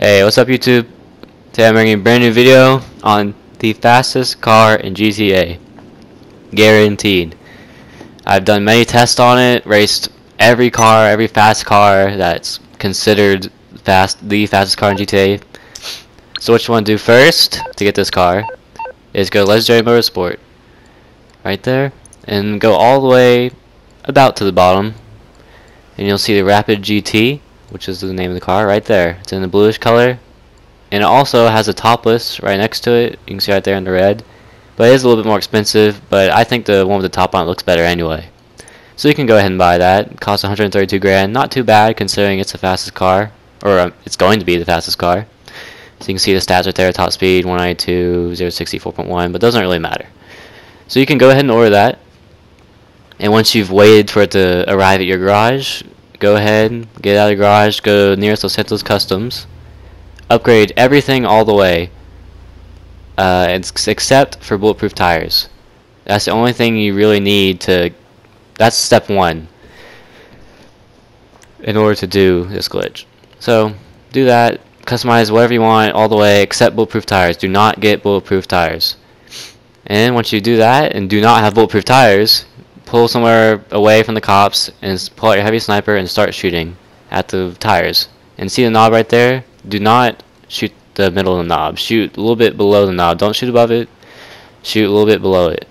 Hey, what's up YouTube? Today I'm bringing a brand new video on the fastest car in GTA. Guaranteed. I've done many tests on it, raced every car, every fast car that's considered the fastest car in GTA. So what you want to do first to get this car is go Legendary Motorsport. Right there. And go all the way about to the bottom. And you'll see the Rapid GT, which is the name of the car right there. It's in the bluish color. And it also has a topless right next to it. You can see right there in the red. But it is a little bit more expensive, but I think the one with the top on it looks better anyway. So you can go ahead and buy that. It costs 132 grand. Not too bad considering it's the fastest car. Or it's going to be the fastest car. So you can see the stats right there. Top speed 192, 060, 4.1. But it doesn't really matter. So you can go ahead and order that. And once you've waited for it to arrive at your garage, go ahead, get out of the garage, go nearest Los Santos Customs, upgrade everything all the way, except for bulletproof tires. That's the only thing you really need to. That's step one in order to do this glitch. So do that, customize whatever you want all the way except bulletproof tires. Do not get bulletproof tires. And once you do that and do not have bulletproof tires, pull somewhere away from the cops and pull out your heavy sniper and start shooting at the tires. And see the knob right there? Do not shoot the middle of the knob. Shoot a little bit below the knob. Don't shoot above it. Shoot a little bit below it.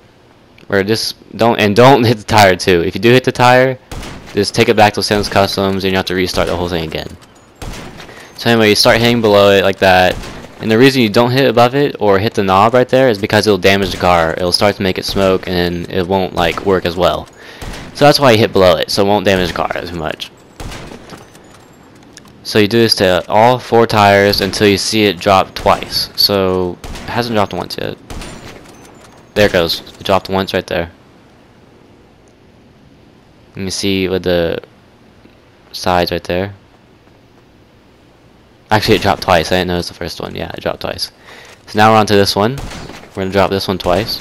Or just don't hit the tire too. If you do hit the tire, just take it back to Los Santos Customs and you have to restart the whole thing again. So anyway, you start hitting below it like that. And the reason you don't hit above it or hit the knob right there is because it'll damage the car. It'll start to make it smoke and it won't like work as well. So that's why you hit below it, so it won't damage the car as much. So you do this to all 4 tires until you see it drop twice. So it hasn't dropped once yet. There it goes. It dropped once right there. You can see with the sides right there. Actually, it dropped twice. I didn't notice the first one. Yeah, it dropped twice. So now we're on to this one. We're going to drop this one twice.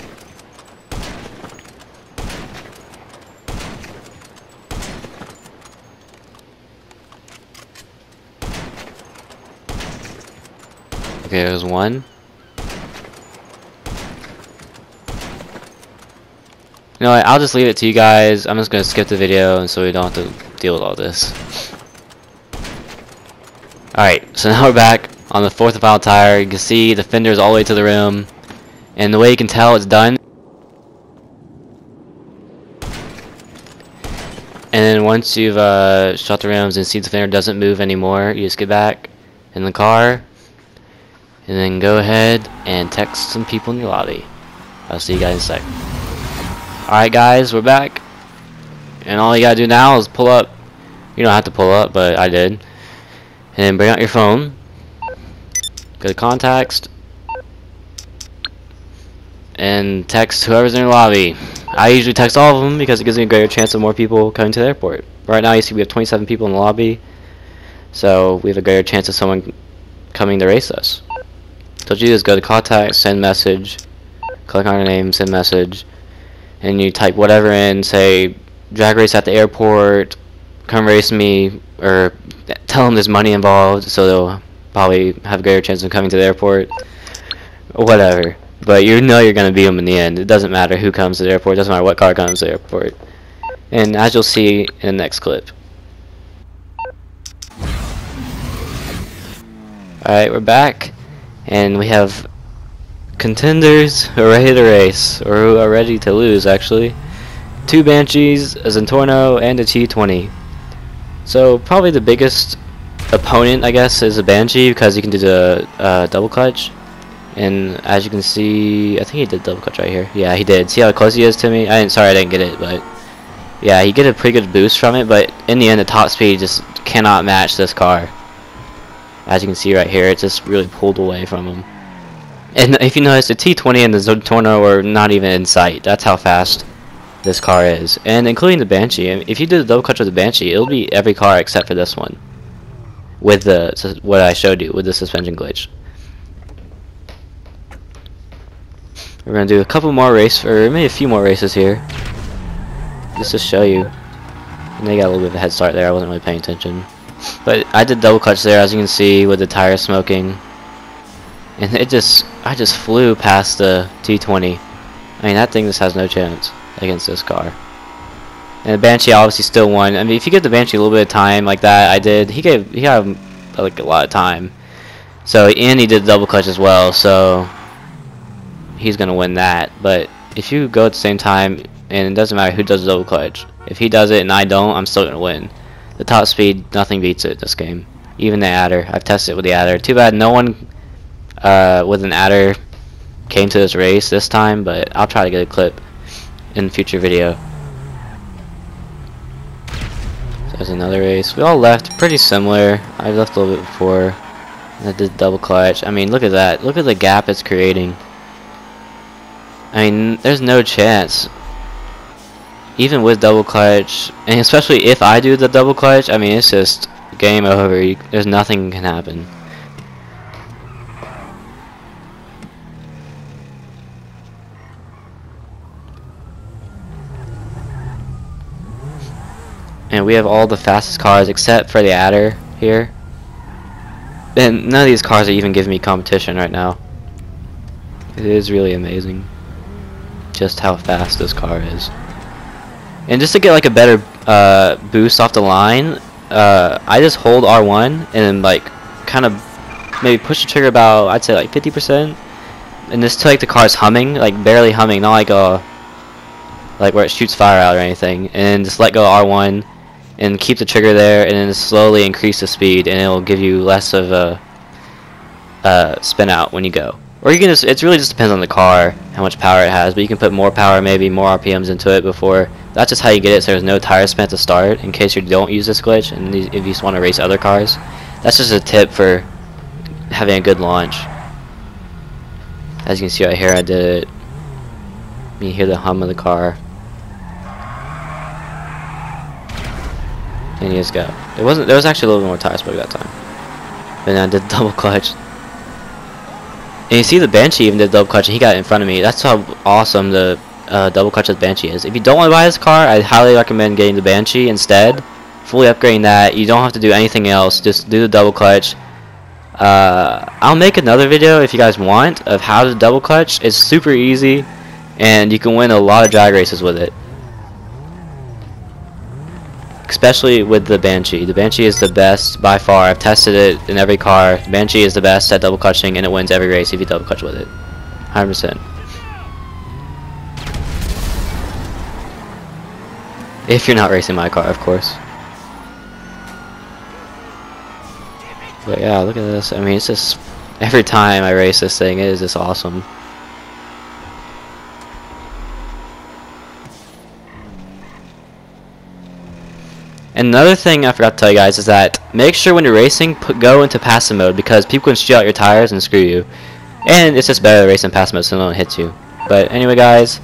Okay, there's one. You know what, I'll just leave it to you guys. I'm just going to skip the video and so we don't have to deal with all this. Alright, so now we're back on the 4th and final tire. You can see the fender's all the way to the rim. And the way you can tell it's done. And then once you've shot the rims and see the fender doesn't move anymore, you just get back in the car. And then go ahead and text some people in your lobby. I'll see you guys in a sec. Alright guys, we're back. And all you gotta do now is pull up. You don't have to pull up, but I did. And then bring out your phone, go to contacts, and text whoever's in your lobby. I usually text all of them because it gives me a greater chance of more people coming to the airport. Right now you see we have 27 people in the lobby, so we have a greater chance of someone coming to race us. So what you do is go to contacts, send message, click on your name, send message, and you type whatever in, say drag race at the airport, come race me, or tell them there's money involved, so they'll probably have a greater chance of coming to the airport, or whatever. But you know you're going to beat them in the end. It doesn't matter who comes to the airport, it doesn't matter what car comes to the airport. And as you'll see in the next clip. Alright, we're back, and we have contenders who are ready to race, or who are ready to lose actually. 2 Banshees, a Zentorno, and a T20. So probably the biggest opponent, I guess, is a Banshee because you can do the double clutch. And as you can see, I think he did double clutch right here. Yeah, he did. See how close he is to me? Sorry I didn't get it, but yeah, he get a pretty good boost from it. But in the end, the top speed just cannot match this car. As you can see right here, it's just really pulled away from him. And if you notice, the T20 and the Zentorno are not even in sight. That's how fast this car is, and including the Banshee. If you do the double clutch with the Banshee, it'll be every car except for this one, with the what I showed you with the suspension glitch. We're gonna do a couple more races, or maybe a few more races here, just to show you. And they got a little bit of a head start there. I wasn't really paying attention. But I did double clutch there, as you can see, with the tire smoking, and I just flew past the T20. I mean, that thing just has no chance against this car. And the Banshee obviously still won. I mean, if you give the Banshee a little bit of time like that, I did. He got like a lot of time. So and he did double clutch as well. So he's gonna win that. But if you go at the same time, and it doesn't matter who does the double clutch. If he does it and I don't, I'm still gonna win. The top speed, nothing beats it this game. Even the adder. I've tested it with the adder. Too bad no one with an adder came to this race this time. But I'll try to get a clip in the future video. There's another race. We all left pretty similar. I left a little bit before. And I did double clutch. I mean, look at that. Look at the gap it's creating. I mean, there's no chance. Even with double clutch, and especially if I do the double clutch, I mean, it's just game over. There's nothing can happen. And we have all the fastest cars except for the adder here. And none of these cars are even giving me competition right now. It is really amazing just how fast this car is. And just to get like a better boost off the line, I just hold R1 and like kind of maybe push the trigger about, I'd say like 50%. And just till like the car's humming, like barely humming, not like where it shoots fire out or anything. And just let go of R1 and keep the trigger there, and then slowly increase the speed, and it'll give you less of a spin out when you go. Or you can just, it really just depends on the car, how much power it has, but you can put more power, maybe more RPMs into it before. That's just how you get it, so there's no tire spin to start, in case you don't use this glitch, and if you just want to race other cars. That's just a tip for having a good launch. As you can see right here, I did it. You hear the hum of the car. And you just go. There was actually a little bit more tire smoke that time. But then I did double clutch. And you see the Banshee even did double clutch and he got in front of me. That's how awesome the double clutch with Banshee is. If you don't want to buy this car, I highly recommend getting the Banshee instead. Fully upgrading that. You don't have to do anything else. Just do the double clutch. I'll make another video if you guys want of how to double clutch. It's super easy and you can win a lot of drag races with it. Especially with the Banshee. The Banshee is the best by far. I've tested it in every car. The Banshee is the best at double clutching, and it wins every race if you double clutch with it. 100%. If you're not racing my car, of course. But yeah, look at this. I mean, it's just every time I race this thing, it is just awesome. And another thing I forgot to tell you guys is that make sure when you're racing, go into passive mode, because people can shoot out your tires and screw you. And it's just better to race in passive mode so no one hits you. But anyway guys,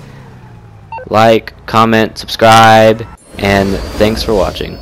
like, comment, subscribe, and thanks for watching.